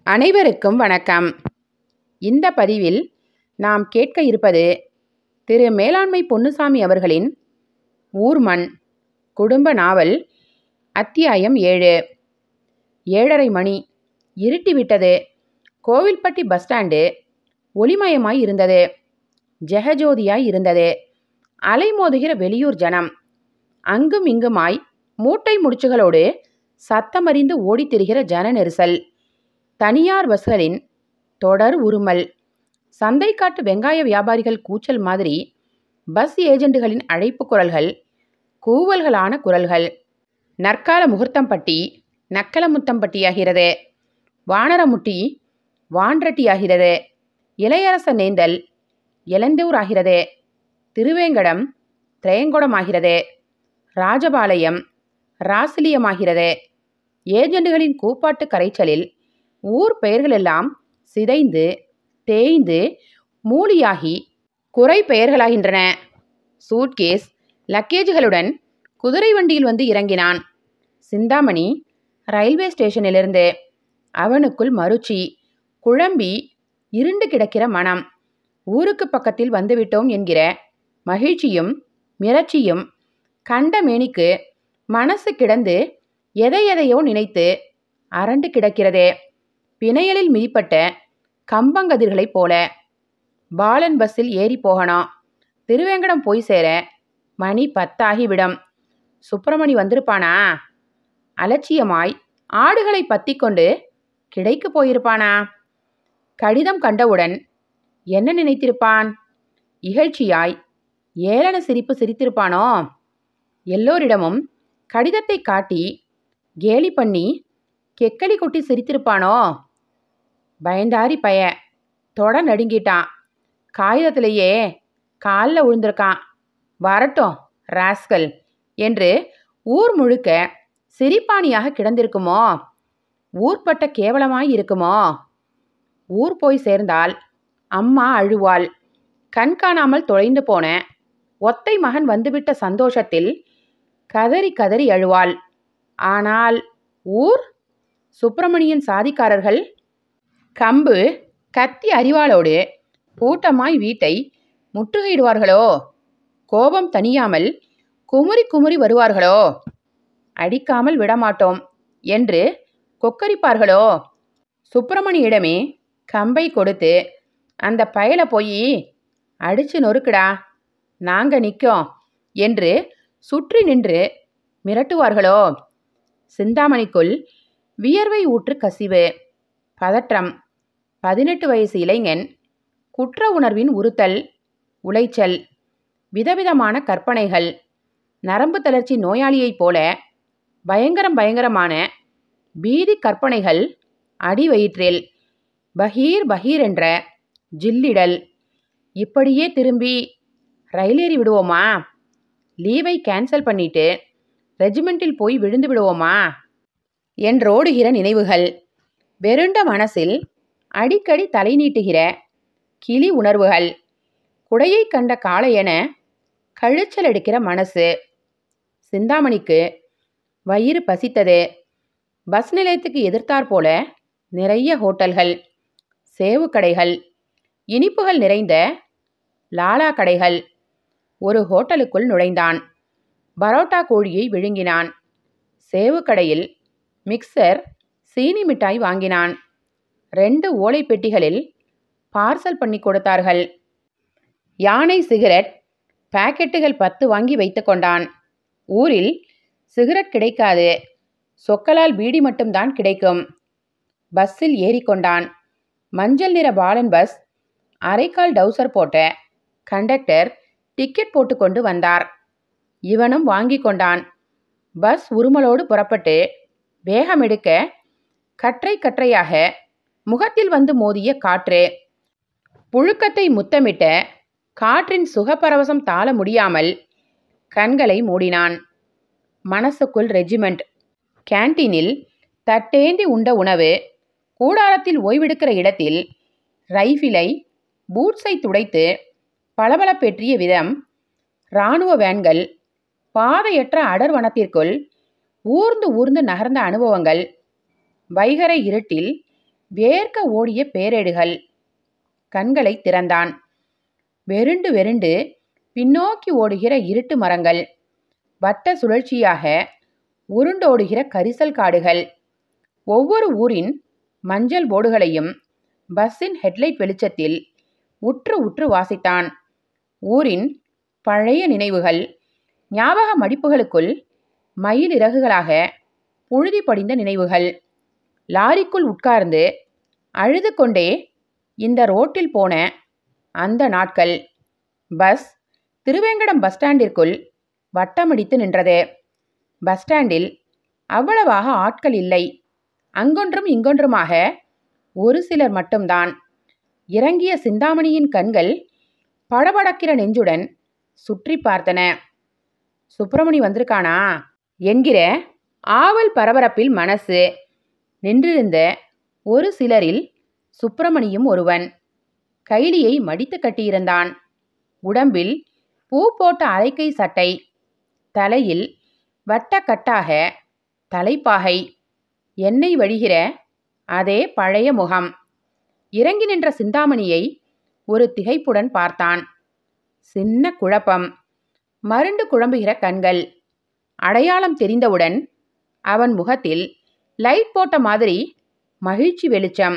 அனைவருக்கும் வணக்கம். இந்த பதிவில் நாம் கேட்க இருப்பது திரு மேலாண்மை பொன்னுசாமி அவர்களின் ஊர்மண் குடும்ப நாவல். அத்தியாயம் 7. 7:30 மணி. இருட்டிவிட்டது. கோவில்பட்டி பஸ் ஸ்டாண்டு ஒளிமயமாய் இருந்தது. ஜெகஜோதியாய் இருந்தது. அலைமோதுகிற வெளியூர் ஜனம் அங்கும் இங்குமாய் மூட்டை முடிச்சுகளோடு சத்தமறிந்து ஓடித்திரிகிற ஜன நெரிசல். தனியார் பஸ்களின் தொடர் உருமல். சந்தைக்காட்டு வெங்காய வியாபாரிகள் கூச்சல் மாதிரி பஸ் ஏஜெண்டுகளின் அழைப்பு குரல்கள், கூவல்களான குரல்கள். நற்கால முகூர்த்தம்பட்டி நக்கலமுத்தம்பட்டியாகிறது. வானரமுட்டி வான்ரட்டியாகிறது. இளையரச நேந்தல் எலந்தூராகிறது. திருவேங்கடம் திரையங்கொடமாகிறது. ராஜபாளையம் ராசிலியமாகிறது. ஏஜெண்டுகளின் கூப்பாட்டு கரைச்சலில் ஊர் பெயர்களெல்லாம் சிதைந்து தேய்ந்து மூலியாகி குறை பெயர்களாகின்றன. சூட்கேஸ் லக்கேஜுகளுடன் குதிரை வண்டியில் வந்து இறங்கினான் சிந்தாமணி ரயில்வே ஸ்டேஷனிலிருந்து. அவனுக்குள் மருச்சி குழம்பி இருண்டு கிடக்கிற மனம். ஊருக்கு பக்கத்தில் வந்துவிட்டோம் என்கிற மகிழ்ச்சியும் மிரட்சியும் கண்ட மேனிக்கு மனசு கிடந்து எதையெதையோ நினைத்து அரண்டு கிடக்கிறதே. பிணையலில் மிதிப்பட்ட கம்பங்கதிர்களைப் போல. பாலன் பஸ்ஸில் ஏறி போகணும். திருவேங்கடம் போய் சேர மணி 10 ஆகிவிடும். சுப்பிரமணி வந்திருப்பானா? அலட்சியமாய் ஆடுகளை பத்தி கொண்டு கிடைக்கு போயிருப்பானா? கடிதம் கண்டவுடன் என்ன நினைத்திருப்பான்? இகழ்ச்சியாய் ஏளன சிரிப்பு சிரித்திருப்பானோ? எல்லோரிடமும் கடிதத்தை காட்டி கேலி பண்ணி கெக்கலி கொட்டி சிரித்திருப்பானோ? பயந்தாரி பய தொட நடுங்கிட்டான். காகிதத்திலேயே காலில் விழுந்திருக்கான். வரட்டும் ராஸ்கல் என்று ஊர் முழுக்க சிரிப்பானியாக கிடந்திருக்குமோ? ஊர்பட்ட கேவலமாய் இருக்குமோ? ஊர் போய் சேர்ந்தால் அம்மா அழுவாள். கண் காணாமல் தொலைந்து போன ஒத்தை மகன் வந்துவிட்ட சந்தோஷத்தில் கதறி கதறி அழுவாள். ஆனால் ஊர் சுப்பிரமணியன் சாதிக்காரர்கள் கம்பு கத்தி அறிவாளோடு கூட்டமாய் வீட்டை முற்றுகையிடுவார்களோ? கோபம் தணியாமல் குமுறி குமுறி வருவார்களோ? அடிக்காமல் விடமாட்டோம் என்று கொக்கரிப்பார்களோ? சுப்பிரமணியிடமே கம்பை கொடுத்து அந்த பயல போய் அடிச்சு நொறுக்குடா, நாங்க நிற்கோம் என்று சுற்றி நின்று மிரட்டுவார்களோ? சிந்தாமணிக்குள் வியர்வை ஊற்று கசிவு, பதற்றம். 18 வயசு இளைஞன். குற்ற உணர்வின் உறுத்தல், உளைச்சல், விதவிதமான கற்பனைகள். நரம்பு தளர்ச்சி நோயாளியைப் போல பயங்கரமான பீதி கற்பனைகள் அடி வயிற்றில். பகீர் பகீர் என்ற ஜில்லிடல். இப்படியே திரும்பி ரயிலேறி விடுவோமா? லீவை கேன்சல் பண்ணிட்டு ரெஜிமெண்டில் போய் விழுந்து விடுவோமா என்றோடுகிற நினைவுகள். வெருண்ட மனசில் அடிக்கடி தலை நீட்டுகிற கிளி உணர்வுகள். குடையை கண்ட காளையென கழுச்சல் எடுக்கிற மனசு. சிந்தாமணிக்கு வயிறு பசித்தது. பஸ் நிலையத்துக்கு எதிர்த்தாற்போல நிறைய ஹோட்டல்கள், சேவு கடைகள், இனிப்புகள் நிறைந்த லாலா கடைகள். ஒரு ஹோட்டலுக்குள் நுழைந்தான். பரோட்டா கோழியை விழுங்கினான். சேவு கடையில் மிக்சர் சீனி மிட்டாய் வாங்கினான். 2 ஓலை பெட்டிகளில் பார்சல் பண்ணி கொடுத்தார்கள். யானை சிகரெட் பாக்கெட்டுகள் 10 வாங்கி வைத்து கொண்டான். ஊரில் சிகரெட் கிடைக்காது, சொக்கலால் பீடி மட்டும்தான் கிடைக்கும். பஸ்ஸில் ஏறிக்கொண்டான். மஞ்சள் நிற பாலன் பஸ். அரைக்கால் டவுசர் போட்ட கண்டக்டர் டிக்கெட் போட்டு கொண்டு வந்தார். இவனும் வாங்கி கொண்டான். பஸ் உருமலோடு புறப்பட்டு வேகமெடுக்க கற்றை கற்றையாக முகத்தில் வந்து மோதிய காற்று. புழுக்கத்தை முத்தமிட்ட காற்றின் சுகப்பரவசம் தாழ முடியாமல் கண்களை மூடினான். மனசுக்குள் ரெஜிமெண்ட். கேன்டீனில் தட்டேந்தி உண்ட உணவு. கூடாரத்தில் ஓய்வெடுக்கிற இடத்தில் ரைஃபிளை பூட்ஸை துடைத்து பளபளப்பேற்றிய விதம். இராணுவ வேன்கள். பாதையற்ற அடர் வனத்திற்குள் ஊர்ந்து ஊர்ந்து நகர்ந்த அனுபவங்கள். வைகரை இருட்டில் வேர்க்க ஓடிய பேரேடுகள். கண்களை திறந்தான். வெருண்டு வெருண்டு பின்னோக்கி ஓடுகிற இருட்டு மரங்கள், வட்ட சுழற்சியாக உருண்டோடுகிற கரிசல் காடுகள். ஒவ்வொரு ஊரின் மஞ்சள் போர்டுகளையும் பஸ்ஸின் ஹெட்லைட் வெளிச்சத்தில் உற்று உற்று வாசித்தான். ஊரின் பழைய நினைவுகள் ஞாபக மடிப்புகளுக்குள் மயிலிறகுகளாக புழுதி படிந்த நினைவுகள். லாரிக்குள் உட்கார்ந்து அழுது கொண்டே இந்த ரோட்டில் போன அந்த நாட்கள். பஸ் திருவேங்கடம் பஸ் ஸ்டாண்டிற்குள் வட்டமடித்து நின்றது. பஸ் ஸ்டாண்டில் அவ்வளவாக ஆட்கள் இல்லை. அங்கொன்றும் இங்கொன்றுமாக ஒரு சிலர் மட்டும்தான். இறங்கிய சிந்தாமணியின் கண்கள் படபடக்கிற நெஞ்சுடன் சுற்றி பார்த்தன. சுப்பிரமணி வந்திருக்கானா என்கிற ஆவல் பரபரப்பில் மனசு. நின்றிருந்த ஒரு சிலரில் சுப்பிரமணியும் ஒருவன். கைலியை மடித்து கட்டியிருந்தான். உடம்பில் பூ போட்ட அரைக்கை சட்டை, தலையில் வட்டக்கட்டாக தலைப்பாகை, எண்ணெய் வழிகிற அதே பழைய முகம். இறங்கி நின்ற சிந்தாமணியை ஒரு திகைப்புடன் பார்த்தான். சின்ன குழப்பம், மருண்டு குழம்புகிற கண்கள். அடையாளம் தெரிந்தவுடன் அவன் முகத்தில் லைட் போட்ட மாதிரி மகிழ்ச்சி வெளிச்சம்.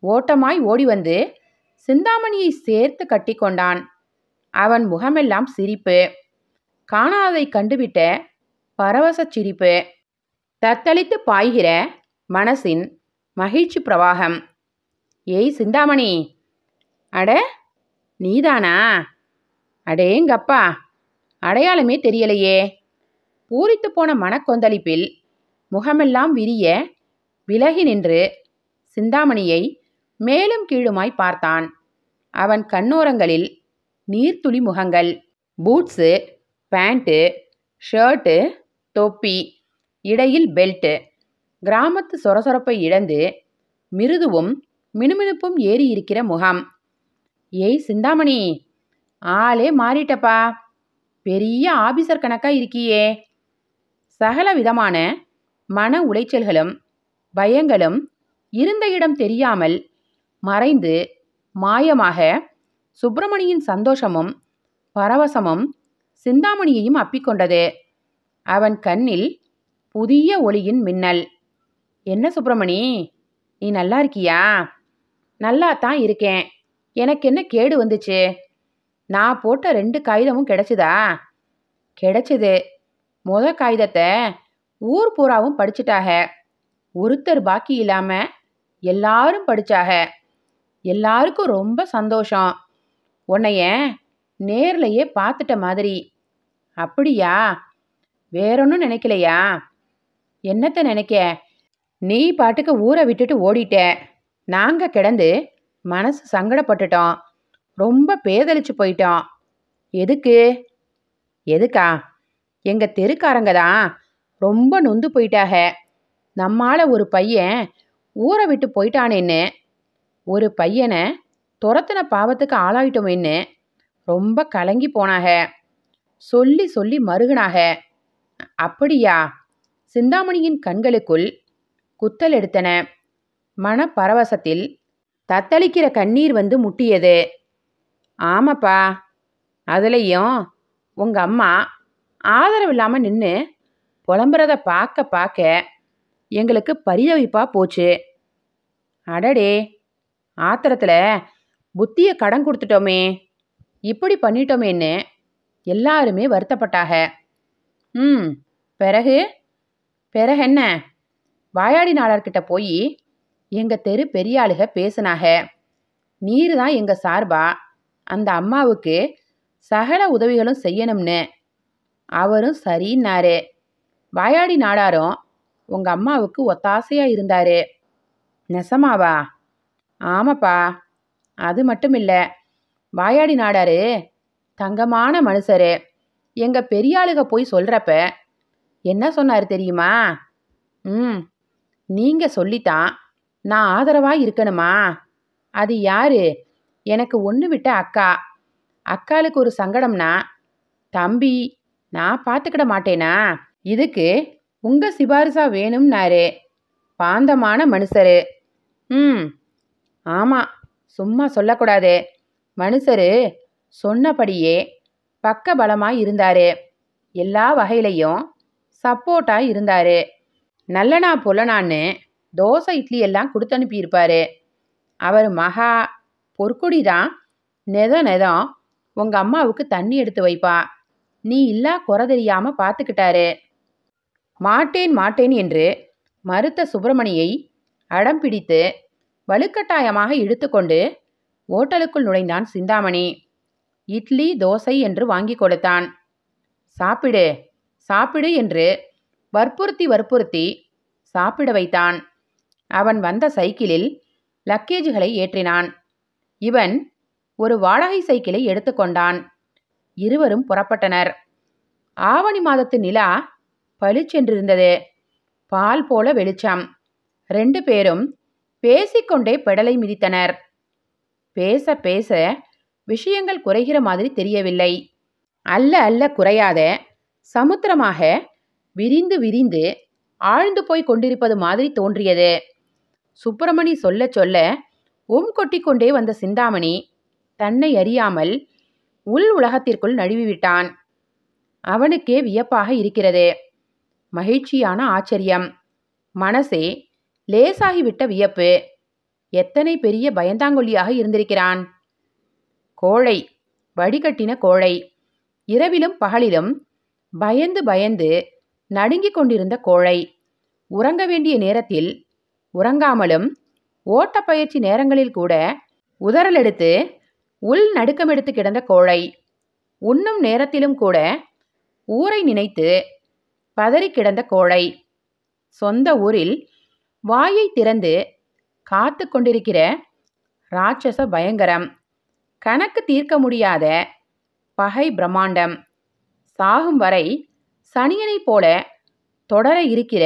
ஓட்டமாய் ஓடி வந்து சிந்தாமணியை சேர்த்து கட்டி கொண்டான். அவன் முகமெல்லாம் சிரிப்பு, காணாததை கண்டுவிட்ட பரவசச் சிரிப்பு, தத்தளித்து பாய்கிற மனசின் மகிழ்ச்சி பிரவாகம். ஏய் சிந்தாமணி, அட நீதானா? அடேங்கப்பா, அடையாளமே தெரியலையே. பூரித்து போன மனக்கொந்தளிப்பில் முகமெல்லாம் விரிய விலகி நின்று சிந்தாமணியை மேலும் கீழுமாய் பார்த்தான். அவன் கண்ணோரங்களில் நீர்த்துளி முகங்கள். பூட்ஸு, பேண்ட்டு, ஷர்ட்டு, தொப்பி, இடையில் பெல்ட்டு. கிராமத்து சொரசொரப்பை இழந்து மிருதுவும் மினுமினுப்பும் ஏறி இருக்கிற முகம். ஏய் சிந்தாமணி, ஆளே மாறிட்டப்பா. பெரிய ஆபீசர் கணக்கா இருக்கியே. சகல விதமான மன உளைச்சல்களும் பயங்களும் இருந்த இடம் தெரியாமல் மறைந்து மாயமாக சுப்பிரமணியின் சந்தோஷமும் பரவசமும் சிந்தாமணியையும் அப்பிக்கொண்டது. அவன் கண்ணில் புதிய ஒளியின் மின்னல். என்ன சுப்பிரமணி, நீ நல்லா இருக்கியா? நல்லாத்தான் இருக்கேன். எனக்கு என்ன கேடு வந்துச்சு? நான் போட்ட 2 காகிதமும் கிடைச்சுதா? கிடைச்சது. காகிதத்தை ஊர் பூராவும் படிச்சுட்டாக. ஒருத்தர் பாக்கி இல்லாம எல்லாரும் படிச்சாக. எல்லாருக்கும் ரொம்ப சந்தோஷம். உன்னைய நேர்லையே பார்த்துட்ட மாதிரி. அப்படியா? வேறொன்னும் நினைக்கலையா? என்னத்த நினைக்க? நீ பாட்டுக்கு ஊரை விட்டுட்டு ஓடிட்ட. நாங்க கிடந்து மனசு சங்கடப்பட்டுட்டோம். ரொம்ப பேதலிச்சு போயிட்டோம். எதுக்கு? எதுக்கா? எங்க தெருக்காரங்க தான் ரொம்ப நொந்து போயிட்டாக. நம்மால ஒரு பையன் ஊரை விட்டு போயிட்டானேன்னு, ஒரு பையனை துரத்தின பாவத்துக்கு ஆளாயிட்டோமேன்னு ரொம்ப கலங்கி போனாக. சொல்லி சொல்லி மருகுனாக. அப்படியா? சிந்தாமணியின் கண்களுக்குள் குத்தல் எடுத்தன. மன பரவசத்தில் தத்தளிக்கிற கண்ணீர் வந்து முட்டியது. ஆமாப்பா, அதுலேயும் உங்க அம்மா ஆதரவில்லாம நின்று புலம்புறத பார்க்க பார்க்க எங்களுக்கு பரிதவிப்பா போச்சு. அடடே, ஆத்திரத்தில் புத்தியை கடன் கொடுத்துட்டோமே, இப்படி பண்ணிட்டோமேன்னு எல்லாருமே வருத்தப்பட்டாக. பிறகு பிறகென்ன? வாயாடி நாடார்கிட்ட போய் எங்க தெரு பெரியாளுக பேசுனாக. நீர் தான் எங்க சார்பா அந்த அம்மாவுக்கு சகல உதவிகளும் செய்யணும்னு. அவரும் சரின்னாரு. வாயாடி நாடாரும் உங்க அம்மாவுக்கு ஒத்தாசையா இருந்தாரு. நெசமாவா? ஆமாப்பா. அது மட்டும் இல்லை, வாயாடி நாடாரு தங்கமான மனுஷரு. எங்க பெரியாளுக போய் சொல்றப்ப என்ன சொன்னாரு தெரியுமா? நீங்க சொல்லித்தான் நான் ஆதரவா இருக்கணுமா? அது யாரு? எனக்கு ஒன்று விட்ட அக்கா. அக்காளுக்கு ஒரு சங்கடம்னா தம்பி நான் பார்த்துக்கிட மாட்டேனா? இதுக்கு உங்க சிபாரிசா வேணும்னாரு. பாந்தமான மனுஷரு. ம், ஆமா, சும்மா சொல்லக்கூடாது. மனுஷரு சொன்னபடியே பக்க பலமாய் இருந்தாரு. எல்லா வகையிலையும் சப்போர்ட்டாக இருந்தாரு. நல்லனா பொல்லனான்னு தோசை இட்லி எல்லாம் கொடுத்து அனுப்பியிருப்பாரு. அவர் மகா பொற்குடி தான் நெதம் உங்கள் அம்மாவுக்கு தண்ணி எடுத்து வைப்பா. நீ இல்லா குறை தெரியாமல் பார்த்துக்கிட்டாரு. மாட்டேன் மாட்டேன் என்று மறுத்த சுப்பிரமணியை அடம் பிடித்து வலுக்கட்டாயமாக இழுத்துக்கொண்டு ஓட்டலுக்குள் நுழைந்தான் சிந்தாமணி. இட்லி தோசை என்று வாங்கி கொடுத்தான். சாப்பிடு சாப்பிடு என்று வற்புறுத்தி சாப்பிட வைத்தான். அவன் வந்த சைக்கிளில் லக்கேஜுகளை ஏற்றினான். இவன் ஒரு வாடகை சைக்கிளை எடுத்துக்கொண்டான். இருவரும் புறப்பட்டனர். ஆவணி மாதத்து நிலா பளிச்சென்றிருந்தது. பால் போல வெளிச்சம். 2 பேரும் பேசிக்கொண்டே பெடலை மிதித்தனர். பேச பேச விஷயங்கள் குறைகிற மாதிரி தெரியவில்லை. அல்ல அல்ல குறையாத சமுத்திரமாக விரிந்து விரிந்து ஆழ்ந்து போய் கொண்டிருப்பது மாதிரி தோன்றியது. சுப்பிரமணி சொல்ல சொல்ல கொட்டிக்கொண்டே வந்த சிந்தாமணி தன்னை அறியாமல் உள் உலகத்திற்குள் நழுவிவிட்டான். அவனுக்கே வியப்பாக இருக்கிறது. மகிழ்ச்சியான ஆச்சரியம். மனசே லேசாகிவிட்ட வியப்பு. எத்தனை பெரிய பயந்தாங்கொல்லியாக இருந்திருக்கிறான். கோழை, வடிகட்டின கோழை. இரவிலும் பகலிலும் பயந்து பயந்து நடுங்கிக் கொண்டிருந்த கோழை. உறங்க வேண்டிய நேரத்தில் உறங்காமலும் ஓட்டப்பயிற்சி நேரங்களில் கூட உதறலெடுத்து உள் நடுக்கமெடுத்து கிடந்த கோழை. உண்ணும் நேரத்திலும் கூட ஊரை நினைத்து பதறி கிடந்த கோழை. சொந்த ஊரில் வாயை திறந்து காத்து கொண்டிருக்கிற ராட்சச பயங்கரம். கணக்கு தீர்க்க முடியாத பகை பிரம்மாண்டம். சாகும் வரை சனியனைப் போல தொடர இருக்கிற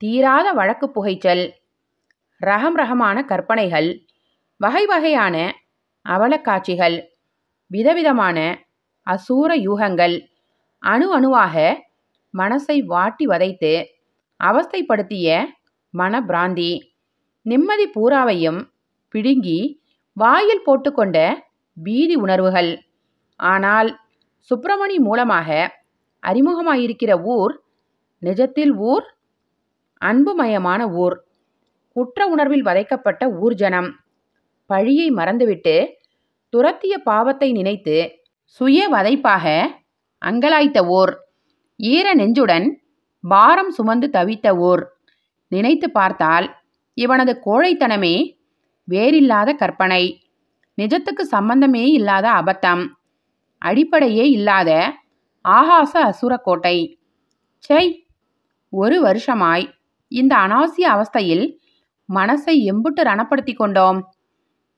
தீராத வழக்கு புகைச்சல். ரகம் ரகமான கற்பனைகள், வகை வகையான அவலக்காட்சிகள், விதவிதமான அசூர யூகங்கள் அணு அணுவாக மனசை வாட்டி வதைத்து அவஸ்தைப்படுத்திய மனப்பிராந்தி. நிம்மதி பூராவையும் பிடுங்கி வாயில் போட்டுக்கொண்ட பீதி உணர்வுகள். ஆனால் சுப்பிரமணி மூலமாக அறிமுகமாயிருக்கிற ஊர் நிஜத்தில் ஊர், அன்புமயமான ஊர். குற்ற உணர்வில் வதைக்கப்பட்ட ஊர்ஜனம். பழியை மறந்துவிட்டு துரத்திய பாவத்தை நினைத்து சுய வதைப்பாக அங்கலாய்த்த ஊர். ஈர நெஞ்சுடன் பாரம் சுமந்து தவித்த ஊர். நினைத்து பார்த்தால் இவனது கோழைத்தனமே வேறில்லாத கற்பனை. நிஜத்துக்கு சம்பந்தமே இல்லாத அபத்தம். அடிப்படையே இல்லாத ஆகாச அசுரக்கோட்டை. சை, 1 வருஷமாய் இந்த அனாவசிய அவஸ்தையில் மனசை எம்புட்டு ரணப்படுத்தி கொண்டோம்.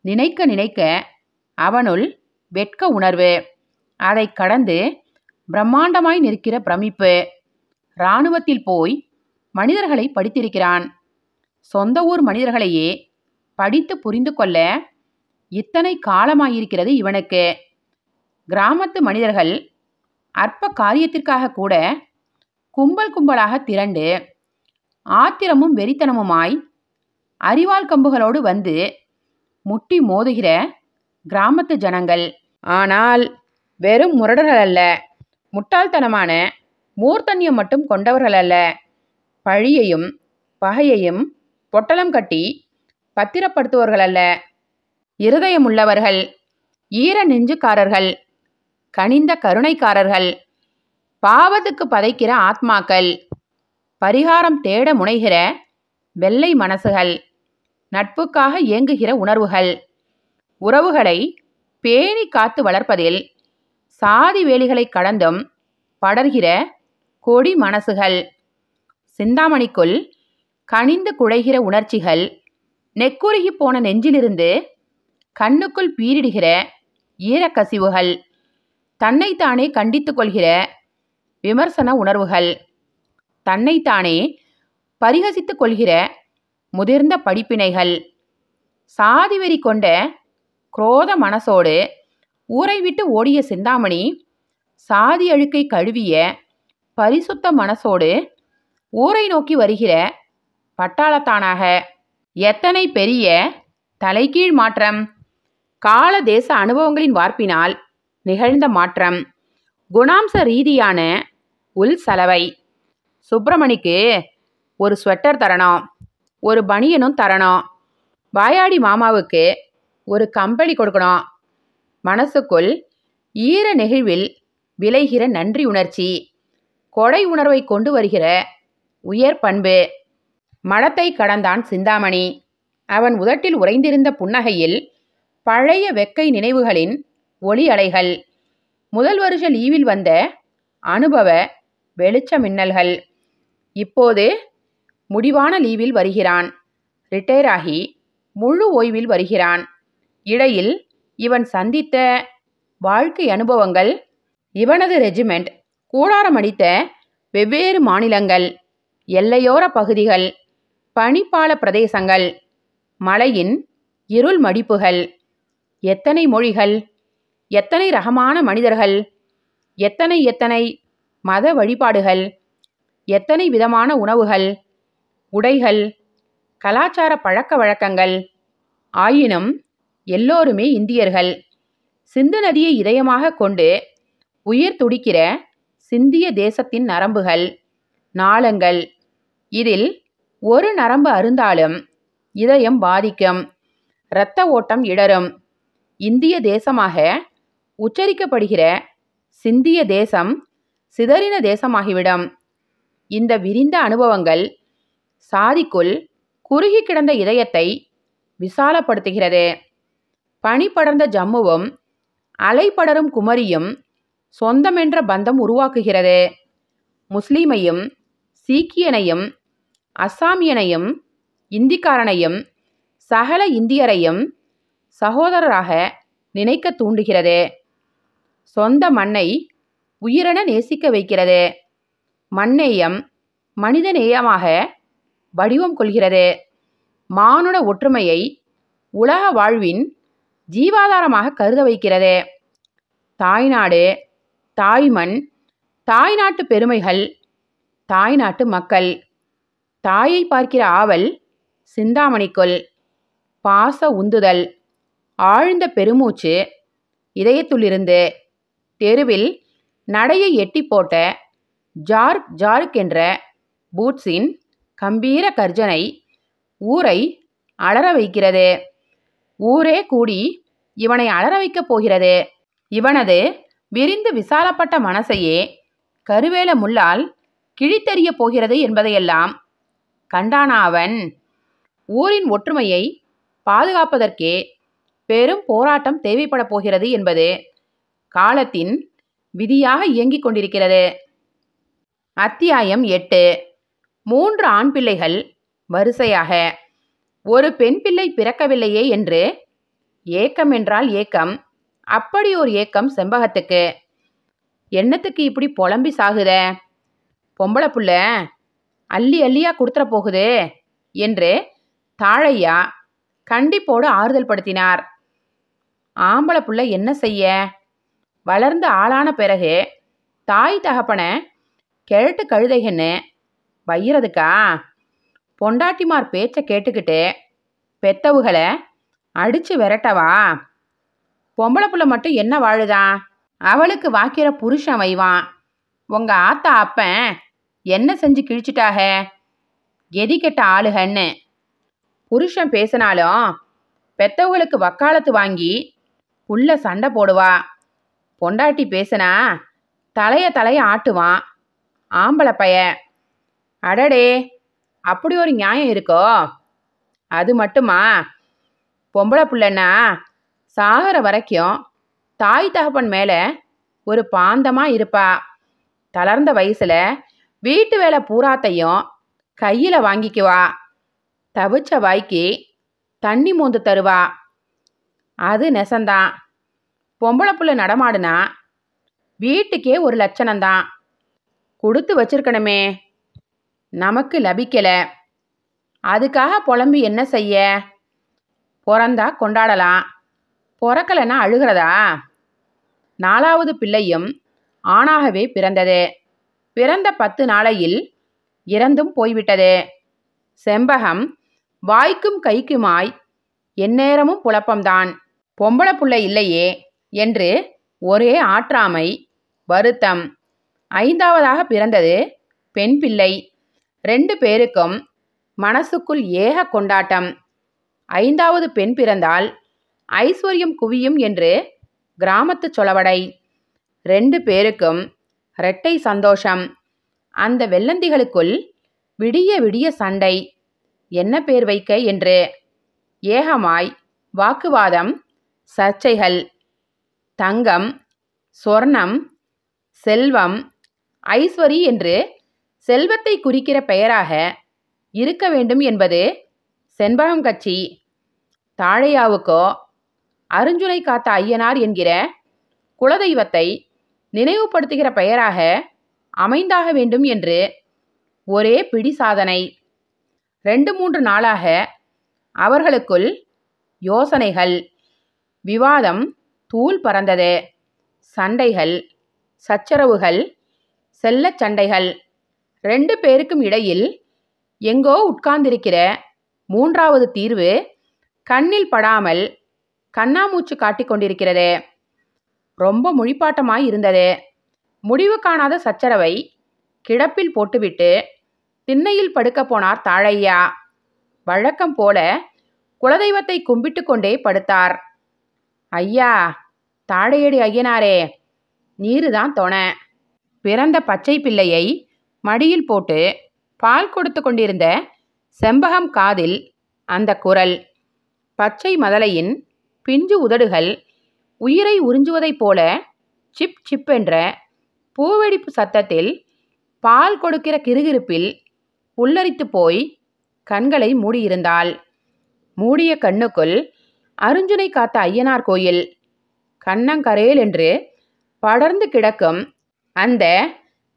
நினைக்க நினைக்க அவனுள் வெட்க உணர்வு. அதை கடந்து பிரம்மாண்டமாய் நிற்கிற பிரமிப்பு. இராணுவத்தில் போய் மனிதர்களை படித்திருக்கிறான். சொந்த ஊர் மனிதர்களையே படித்து புரிந்து கொள்ள இத்தனை காலமாயிருக்கிறது இவனுக்கு. கிராமத்து மனிதர்கள் அற்ப காரியத்திற்காக கூட கும்பல் கும்பலாக திரண்டு ஆத்திரமும் வெறித்தனமுமாய் அரிவாள் கம்புகளோடு வந்து முட்டி மோதுகிற கிராமத்து ஜனங்கள். ஆனால் வெறும் முரடர்கள் அல்ல, முட்டாள்தனமான மூர்த்தன்யம் மட்டும் கொண்டவர்கள் அல்ல. பழியையும் பகையையும் பொட்டலம் கட்டி பத்திரப்படுத்துவர்கள் அல்ல. இருதயமுள்ளவர்கள், ஈர நெஞ்சுக்காரர்கள், கனிந்த கருணைக்காரர்கள், பாவத்துக்கு பதைக்கிற ஆத்மாக்கள், பரிகாரம் தேட முனைகிற வெள்ளை மனசுகள், நட்புக்காக ஏங்குகிற உணர்வுகள், உறவுகளை பேணி காத்து வளர்ப்பதில் சாதி வேலிகளை கடந்தும் படர்கிற கொடி மனசுகள். சிந்தாமணிக்குள் கனிந்து குழைகிற உணர்ச்சிகள், நெக்குருகி போன நெஞ்சிலிருந்து கண்ணுக்குள் பீரிடுகிற ஈரக்கசிவுகள், தன்னைத்தானே கண்டித்து கொள்கிற விமர்சன உணர்வுகள், தன்னைத்தானே பரிகசித்து கொள்கிற முதிர்ந்த படிப்பினைகள். சாதிவெறி கொண்ட குரோத மனசோடு ஊரை விட்டு ஓடிய சிந்தாமணி சாதி அழுக்கை கழுவிய பரிசுத்த மனசோடு ஊரை நோக்கி வருகிற பட்டாளத்தானாக. எத்தனை பெரிய தலைகீழ் மாற்றம்! கால தேச அனுபவங்களின் வார்ப்பினால் நிகழ்ந்த மாற்றம். குணாம்ச ரீதியான உள் சலவை. சுப்பிரமணிக்கு ஒரு ஸ்வெட்டர் தரணும், ஒரு பனியனும் தரணும். வாயாடி மாமாவுக்கு ஒரு கம்பளி கொடுக்கணும். மனசுக்குள் ஈர நெகிழ்வில் விளைகிற நன்றி உணர்ச்சி, கொடை உணர்வை கொண்டு வருகிற உயர் பண்பு. மடத்தை கடந்தான் சிந்தாமணி. அவன் உதட்டில் உறைந்திருந்த புன்னகையில் பழைய வெக்கை நினைவுகளின் ஒளி அலைகள். முதல் வருஷ லீவில் வந்த அனுபவ வெளிச்ச மின்னல்கள். இப்போது முடிவான லீவில் வருகிறான். ரிட்டையர் ஆகி முழு ஓய்வில் வருகிறான். இடையில் இவன் சந்தித்த வாழ்க்கை அனுபவங்கள், இவனது ரெஜிமெண்ட் கூடாரமடித்த வெவ்வேறு மாநிலங்கள், எல்லையோர பகுதிகள், பனிப்பால பிரதேசங்கள், மலையின் இருள் மடிப்புகள். எத்தனை மொழிகள், எத்தனை ரகமான மனிதர்கள், எத்தனை எத்தனை மத வழிபாடுகள், எத்தனை விதமான உணவுகள், உடைகள், கலாச்சார பழக்க வழக்கங்கள். ஆயினும் எல்லோருமே இந்தியர்கள். சிந்து நதியை இதயமாக கொண்டு உயிர் துடிக்கிற சிந்திய தேசத்தின் நரம்புகள், நாளங்கள். இதில் ஒரு நரம்பு அருந்தாலும் இதயம் பாதிக்கும், இரத்த ஓட்டம் இடரும். இந்திய தேசமாக உச்சரிக்கப்படுகிற சிந்திய தேசம் சிதறின தேசமாகிவிடும். இந்த விரிந்த அனுபவங்கள் சாதிக்குள் குறுகி கிடந்த இதயத்தை விசாலப்படுத்துகிறது. பனி படர்ந்த ஜம்முவும் அலைப்படரும் குமரியும் சொந்தமென்ற பந்தம் உருவாக்குகிறது. முஸ்லீமையும் சீக்கியனையும் அஸ்ஸாமியனையும் இந்திக்காரனையும் சகல இந்தியரையும் சகோதரராக நினைக்க தூண்டுகிறது. சொந்த மண்ணை உயிரென நேசிக்க வைக்கிறது. மண்ணேயம் மனிதநேயமாக வடிவம் கொள்கிறது. மானுட ஒற்றுமையை உலக வாழ்வின் ஜீவாதாரமாக கருத வைக்கிறது. தாய்நாடு, தாய்மண், தாய்நாட்டு பெருமைகள், தாய்நாட்டு மக்கள். தாயை பார்க்கிற ஆவல் சிந்தாமணிக்குள். பாச உந்துதல், ஆழ்ந்த பெருமூச்சு இதயத்துள்ளிருந்து. தெருவில் நடையை எட்டி போட்ட ஜார்க் ஜார்க் என்ற பூட்ஸின் கம்பீர கர்ஜனை ஊரை அலற வைக்கிறது. ஊரே கூடி இவனை அலற வைக்கப் போகிறது. இவனது விரிந்து விசாலப்பட்ட மனசையே கருவேல முள்ளால் கிழித்தெறிய போகிறது என்பதையெல்லாம் கண்டானா அவன்? ஊரின் ஒற்றுமையை பாதுகாப்பதற்கே பெரும் போராட்டம் தேவைப்பட போகிறது என்பது காலத்தின் விதியாக இயங்கிக் கொண்டிருக்கிறது. அத்தியாயம் 8. 3 ஆண் பிள்ளைகள் வரிசையாக. ஒரு பெண் பிள்ளை பிறக்கவில்லையே என்று ஏக்கம் என்றால் ஏக்கம். அப்படி ஒரு ஏக்கம் செம்பகத்துக்கு. என்னத்துக்கு இப்படி புலம்பி சாகுத? பொம்பளை புள்ள அள்ளி அள்ளியா கொடுத்துற போகுது என்று தாழையா கண்டிப்போடு ஆறுதல் படுத்தினார். ஆம்பளை புள்ள என்ன செய்ய? வளர்ந்து ஆளான பிறகு தாய் தகப்பன கிழட்டு கழுதைகன்னு வைக்கிறதுக்கா? பொண்டாட்டிமார் பேச்ச கேட்டுக்கிட்டு பெத்தவுகளை அடிச்சு விரட்டவா? பொம்பளை புள்ள மட்டும் என்ன வாழுதான்? அவளுக்கு வாக்கிற புருஷன் வைவான். உங்க ஆத்தா அப்பன் என்ன செஞ்சு கிழிச்சிட்டாக? கெதி கெட்ட ஆளுகன்னு புருஷன் பேசினாலும் பெத்தவங்களுக்கு வக்காலத்து வாங்கி புள்ள சண்டை போடுவா. பொண்டாட்டி பேசினா தலைய ஆட்டுவான் ஆம்பளை பைய. அடடே, அப்படி ஒரு நியாயம் இருக்கோ? அது மட்டுமா? பொம்பளை புள்ளன்னா சாகிற வரைக்கும் தாய் தகப்பன் மேலே ஒரு பாந்தமாக இருப்பா. தளர்ந்த வயசுல வீட்டு வேலை பூராத்தையும் கையில் வாங்கிக்குவா. தவிச்ச வாய்க்கு தண்ணி மோந்து தருவா. அது நெசந்தான். பொம்பளை புள்ள நடமாடுனா வீட்டுக்கே ஒரு லட்சணம்தான். கொடுத்து வச்சிருக்கணுமே, நமக்கு லபிக்கலை. அதுக்காக புலம்பி என்ன செய்ய? பிறந்தா கொண்டாடலாம், பிறக்கலைன்னா அழுகிறதா? 4வது பிள்ளையும் ஆணாகவே பிறந்தது. பிறந்த 10 நாளையில் இறந்தும் போய்விட்டது. செம்பகம் வாய்க்கும் கைக்குமாய் எந்நேரமும் புலப்பம்தான். பொம்பளை புள்ள இல்லையே என்று ஒரே ஆற்றாமை, வருத்தம். 5வதாக பிறந்தது பெண் பிள்ளை. 2 பேருக்கும் மனசுக்குள் ஏக கொண்டாட்டம். 5வது பெண் பிறந்தால் ஐஸ்வர்யம் குவியும் என்று கிராமத்து சொலவடை. 2 பேருக்கும் இரட்டை சந்தோஷம். அந்த வெள்ளந்திகளுக்குள் விடிய விடிய சண்டை, என்ன பேர் வைக்க என்று. ஏகமாய் வாக்குவாதம், சர்ச்சைகள். தங்கம், சொர்ணம், செல்வம், ஐஸ்வரி என்று செல்வத்தை குறிக்கிற பெயராக இருக்க வேண்டும் என்பது செண்பகம் கட்சி. தாழையாவுக்கோ அருஞ்சுனை காத்த ஐயனார் என்கிற குலதெய்வத்தை நினைவுபடுத்துகிற பெயராக அமைந்தாக வேண்டும் என்று ஒரே பிடி சாதனை. 2-3 நாளாக அவர்களுக்குள் யோசனைகள், விவாதம் தூள் பறந்தது. சண்டைகள், சச்சரவுகள், செல்லச் சண்டைகள். 2 பேருக்கும் இடையில் எங்கோ உட்கார்ந்திருக்கிற 3வது தீர்வு கண்ணில் படாமல் கண்ணாமூச்சு காட்டிக் கொண்டிருக்கிறது. ரொம்ப முழிப்பாட்டமாய் இருந்தது. முடிவு காணாத சச்சரவை கிடப்பில் போட்டுவிட்டு திண்ணையில் படுக்க போனார் தாழையா. வழக்கம் போல குலதெய்வத்தை கும்பிட்டு கொண்டே படுத்தார். ஐயா, தாழையடி ஐயனாரே, நீருதான் தொணை. பிறந்த பச்சை பிள்ளையை மடியில் போட்டு பால் கொடுத்து கொண்டிருந்த செம்பகம் காதில் அந்த குரல். பச்சை மதலையின் பிஞ்சு உதடுகள் உயிரை உறிஞ்சுவதைப் போல சிப் சிப் என்ற பூவெடிப்பு சத்தத்தில் பால் கொடுக்கிற கிறுகிறுப்பில் புல்லரித்து போய் கண்களை மூடியிருந்தாள். மூடிய கண்ணுக்குள் அருஞ்சுனை காத்த ஐயனார் கோயில். கண்ணங்கரேல் என்று படர்ந்து கிடக்கும் அந்த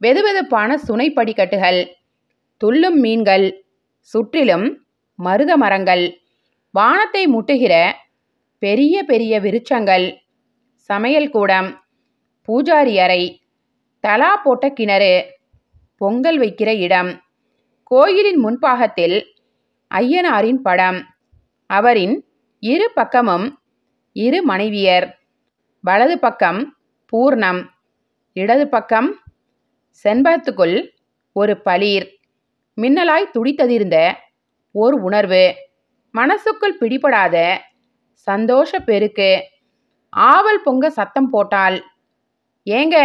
வெதுவெதுப்பான சுனை படிக்கட்டுகள், துள்ளும் மீன்கள், சுற்றிலும் மருத மரங்கள், வானத்தை முட்டுகிற பெரிய பெரிய விருட்சங்கள், சமையல் கூடம், பூஜாரி அறை, தலா போட்ட கிணறு, பொங்கல் வைக்கிற இடம், கோயிலின் முன்பாகத்தில் ஐயனாரின் படம், அவரின் இரு பக்கமும் 2 மனைவியர், வலது பக்கம் பூர்ணம், இடது பக்கம் செண்பகத்துக்குள் ஒரு பளீர். மின்னலாய் துடித்ததிர்ந்த ஓர் உணர்வு, மனசுக்குள் பிடிபடாத சந்தோஷ பெருக்கு. ஆவல் பொங்க சத்தம் போட்டாள். ஏங்க,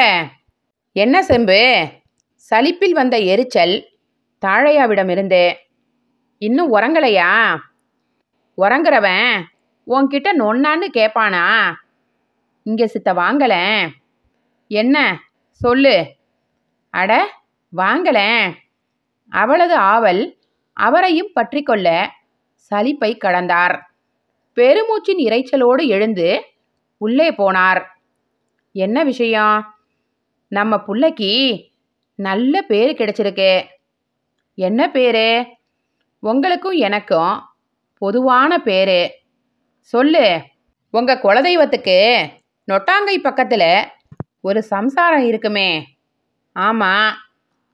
என்ன செம்பு? சலிப்பில் வந்த எரிச்சல் தாழையாவிடமிருந்து. இன்னும் உறங்கலையா? உறங்குறவன் உன்கிட்ட நொன்னான்னு கேட்பானா? இங்க சித்த வாங்கலேன். என்ன சொல்லு? அட வாங்கலேன். அவளது ஆவல் அவரையும் பற்றி கொள்ள சலிப்பை கடந்தார். பெருமூச்சின் இரைச்சலோடு எழுந்து உள்ளே போனார். என்ன விஷயம்? நம்ம புள்ளைக்கு நல்ல பேரு கிடைச்சிருக்கு. என்ன பேரு? உங்களுக்கும் எனக்கும் பொதுவான பேரு. சொல்லு. உங்க குலதெய்வத்துக்கு நொட்டாங்கை பக்கத்தில் ஒரு சம்சாரம் இருக்குமே. ஆமாம்,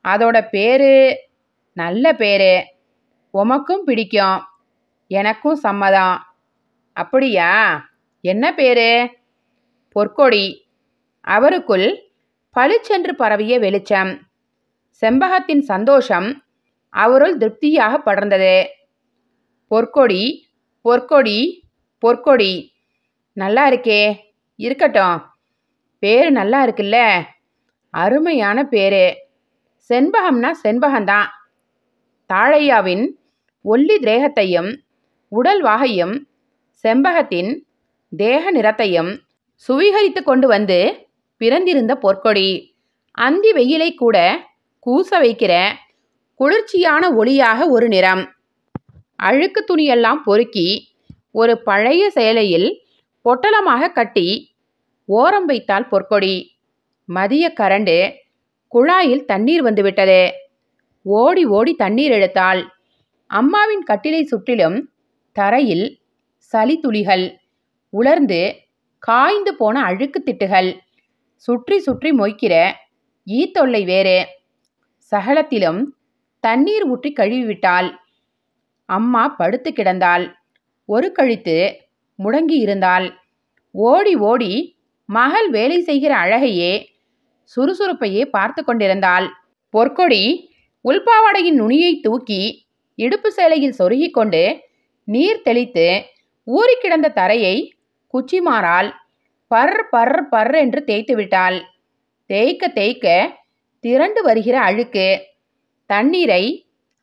அதோட பேரு நல்ல பேரு. உமக்கும் பிடிக்கும், எனக்கும் சம்மதம். அப்படியா? என்ன பேரு? பொற்கொடி. அவருக்குள் பளிச்சென்று பரவிய வெளிச்சம். செம்பகத்தின் சந்தோஷம் அவருள் திருப்தியாக படர்ந்தது. பொற்கொடி, பொற்கொடி, பொற்கொடி. நல்லா இருக்கே. இருக்கட்டும். பேரு நல்லா இருக்குல்ல? அருமையான பேரு. செண்பகம்னா செண்பகம்தான். தாழையாவின் ஒல்லி தேகத்தையும் உடல் வாகையும் செம்பகத்தின் தேக நிறத்தையும் சுவீகரித்து கொண்டு வந்து பிறந்திருந்த பொற்கொடி. அந்தி வெயிலை கூட கூச வைக்கிற குளிர்ச்சியான ஒளியாக ஒரு நிறம். அழுக்கு துணியெல்லாம் பொறுக்கி ஒரு பழைய சேலையில் பொட்டலமாக கட்டி ஓரம் வைத்தாள் பொற்கொடி. மதிய கரண்டு குழாயில் தண்ணீர் வந்துவிட்டது. ஓடி ஓடி தண்ணீர் எடுத்தாள். அம்மாவின் கட்டிலை சுற்றிலும் தரையில் சளி துளிகள், உலர்ந்து காய்ந்து போன அழுக்கு திட்டுகள், சுற்றி சுற்றி மொய்க்கிற ஈத்தொல்லை வேறு. சகலத்திலும் தண்ணீர் ஊற்றி கழுவிவிட்டாள். அம்மா படுத்து கிடந்தாள். ஒரு கழுத்து முடங்கி இருந்தாள். ஓடி ஓடி மகள் வேலை செய்கிற அழகையே சுறுசுறுப்பையே பார்த்து கொண்டிருந்தாள். பொற்கொடி உள்பாவாடையின் நுனியை தூக்கி இடுப்பு சேலையில் சொருகிக் கொண்டு நீர் தெளித்து ஊறி கிடந்த தரையை குச்சிமாரால் பர் பர் பர் என்று தேய்த்து விட்டாள். தேய்க்க தேய்க்க திரண்டு வருகிற அழுக்கு. தண்ணீரை